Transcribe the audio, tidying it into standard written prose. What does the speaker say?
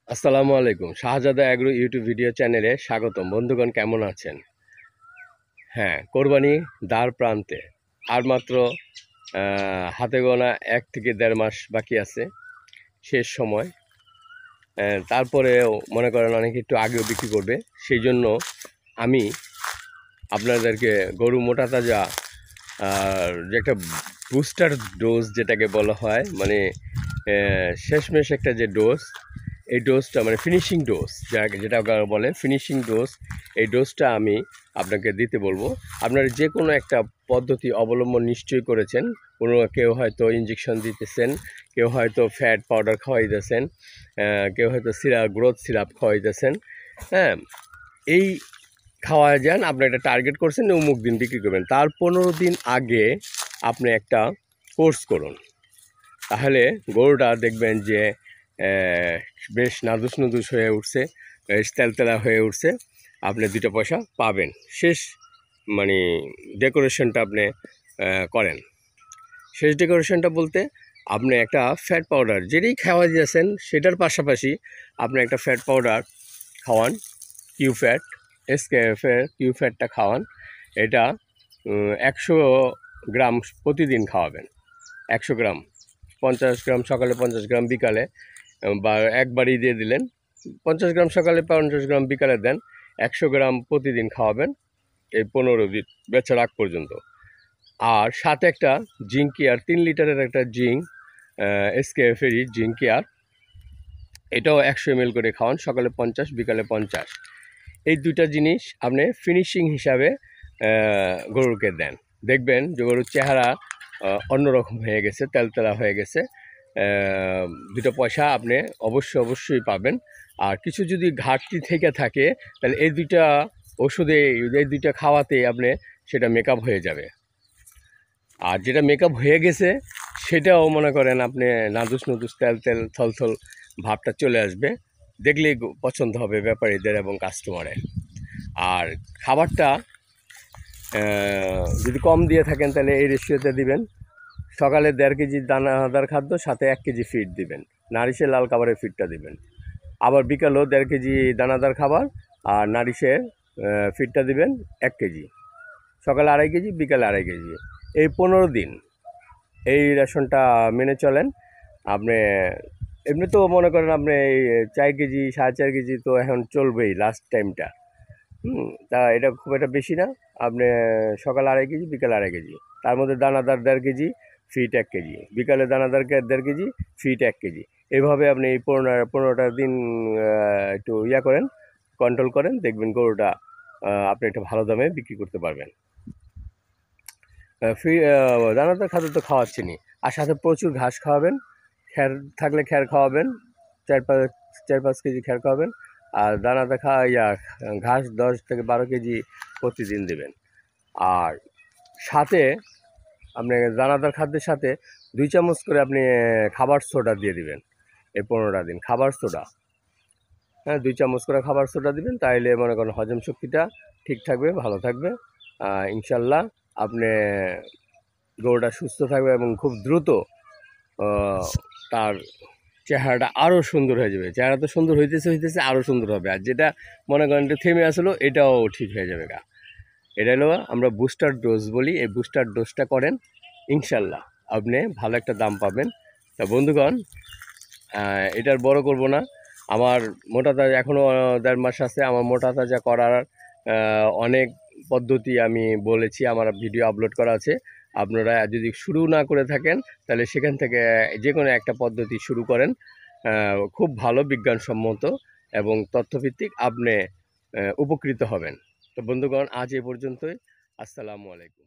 আসসালামু আলাইকুম। শাহজাদা agro YouTube video চ্যানেলে স্বাগতম। বন্ধুগণ কেমন আছেন? হ্যাঁ, কোরবানি দ্বার প্রান্তে। আর মাত্র হাতে গোনা ১ থেকে ১.৫ মাস বাকি আছে, শেষ সময়। তারপরেও মনে করেন অনেকে একটু আগেও বিক্রি করবে। সেই জন্য আমি আপনাদেরকে গরু মোটা তাজা যে একটা বুস্টার ডোজ যেটাকে বলা হয়, মানে শেষমেশ একটা যে ডোজ, এই ডোজটা মানে ফিনিশিং ডোজ যেটা বলে ফিনিশিং ডোজ, এই ডোজটা আমি আপনাকে দিতে বলবো। আপনারা যে কোনো একটা পদ্ধতি অবলম্বন নিশ্চয়ই করেছেন। কেউ হয়তো ইঞ্জেকশন দিতেছেন, কেউ হয়তো ফ্যাট পাউডার খাওয়াইতেছেন, কেউ হয়তো গ্রোথ সিরাপ খাওয়াইতেছেন। হ্যাঁ, এই খাওয়া যান, আপনি একটা টার্গেট করছেন অমুক দিন বিক্রি করবেন, তার ১৫ দিন আগে আপনি একটা কোর্স করুন। তাহলে গরুটা দেখবেন যে বেশ নাদুস নুদুস হয়ে উঠছে, বেশ তেলতেলা হয়ে উঠছে। আপনি ২টা পয়সা পাবেন। শেষ মানে ডেকোরেশনটা আপনি করেন। শেষ ডেকোরেশনটা বলতে আপনি একটা ফ্যাট পাউডার যেটাই খাওয়া দিয়েছেন সেটার পাশাপাশি আপনি একটা ফ্যাট পাউডার খাওয়ান, কিউ ফ্যাট, এসকেএফের কিউ ফ্যাটটা খাওয়ান। এটা ১০০ গ্রাম প্রতিদিন খাওয়াবেন। ১০০ গ্রাম, ৫০ গ্রাম সকালে, ৫০ গ্রাম বিকালে, বা একবারই দিয়ে দিলেন। ৫০ গ্রাম সকালে, ৫০ গ্রাম বিকালে দেন। ১০০ গ্রাম প্রতিদিন খাওয়াবেন এই ১৫ দিন বেচার আগ পর্যন্ত। আর সাথে একটা জিঙ্ক কেয়ার, ৩ লিটারের একটা জিঙ্ক, এসকেএফেরই জিঙ্ক কেয়ার, এটাও ১০০ ml করে খাওয়ান, সকালে ৫০ বিকালে ৫০। এই দুইটা জিনিস আপনি ফিনিশিং হিসাবে গরুকে দেন। দেখবেন যে গরুর চেহারা অন্যরকম হয়ে গেছে, তেলতেলা হয়ে গেছে। ২টা পয়সা আপনি অবশ্যই পাবেন। আর কিছু যদি ঘাটতি থেকে থাকে তাহলে এই দুইটা ওষুধে, এই দুইটা খাওয়াতে আপনি সেটা মেকআপ হয়ে যাবে। আর যেটা মেকআপ হয়ে গেছে সেটাও মনে করেন আপনি নাদুস নুদুস তেল থলথল ভাবটা চলে আসবে, দেখলেই পছন্দ হবে ব্যাপারীদের এবং কাস্টমারের। আর খাবারটা যদি কম দিয়ে থাকেন তাহলে এই রেশিওতে দিবেন। সকালে ১.৫ কেজি দানাদার খাদ্য, সাথে ১ কেজি ফিড দিবেন, নারিশের লাল খাবারের ফিডটা দিবেন। আবার বিকালেও ১.৫ কেজি দানাদার খাবার আর নারিশের ফিডটা দিবেন ১ কেজি। সকালে ২.৫ কেজি, বিকালে ২.৫ কেজি। এই ১৫ দিন এই রেশনটা মেনে চলেন। আপনি এমনি তো মনে করেন আপনি এই ৪ কেজি, ৪.৫ কেজি তো এখন চলবেই লাস্ট টাইমটা। তা এটা খুব একটা বেশি না। আপনি সকালে ২.৫ কেজি, বিকালে ২.৫ কেজি, তার মধ্যে দানাদার ১.৫ কেজি, ফিট ১ কেজি, বিকালে দানাদার ১.৫ কেজি, ফিট ১ কেজি। এইভাবে আপনি এই ১৫টা দিন একটু করেন, কন্ট্রোল করেন, দেখবেন গরুটা আপনি একটা ভালো দামে বিক্রি করতে পারবেন। দানাদার খাদ্য তো খাওয়াচ্ছেনই, আর সাথে প্রচুর ঘাস খাওয়াবেন। খ্যার থাকলে খ্যার খাওয়াবেন, ৪-৫ কেজি খ্যার খাওয়াবেন। আর দানাদার ঘাস ১০ থেকে ১২ কেজি প্রতিদিন দেবেন। আর সাথে আপনি দানাদার খাদ্যের সাথে ২ চামচ করে আপনি খাবার সোডা দিয়ে দিবেন এই ১৫টা দিন। খাবার সোডা, হ্যাঁ, ২ চামচ করে খাবার সোডা দিবেন, তাইলে মনে করেন হজম শক্তিটা ঠিক থাকবে, ভালো থাকবে। ইনশাল্লাহ আপনি গরুটা সুস্থ থাকবে এবং খুব দ্রুত তার চেহারাটা আরও সুন্দর হয়ে যাবে। চেহারা তো সুন্দর হইতেছে আরও সুন্দর হবে। আর যেটা মনে করেন একটু থেমে আসলো এটাও ঠিক হয়ে যাবে গা। এটা হলো আমরা বুস্টার ডোজ বলি। এই বুস্টার ডোজটা করেন, ইনশাল্লাহ আপনি ভালো একটা দাম পাবেন। তা বন্ধুগণ, এটার বড় করব না। আমার মোটা তাজা এখনও ১.৫ মাস আছে। আমার মোটা তাজা করার অনেক পদ্ধতি আমি বলেছি, আমার ভিডিও আপলোড করা আছে। আপনারা যদি শুরু না করে থাকেন তাহলে সেখান থেকে যে কোনো একটা পদ্ধতি শুরু করেন। খুব ভালো, বিজ্ঞানসম্মত এবং তথ্যভিত্তিক, আপনি উপকৃত হবেন। তো বন্ধুগণ, আজ এ পর্যন্তই। আসসালামু আলাইকুম।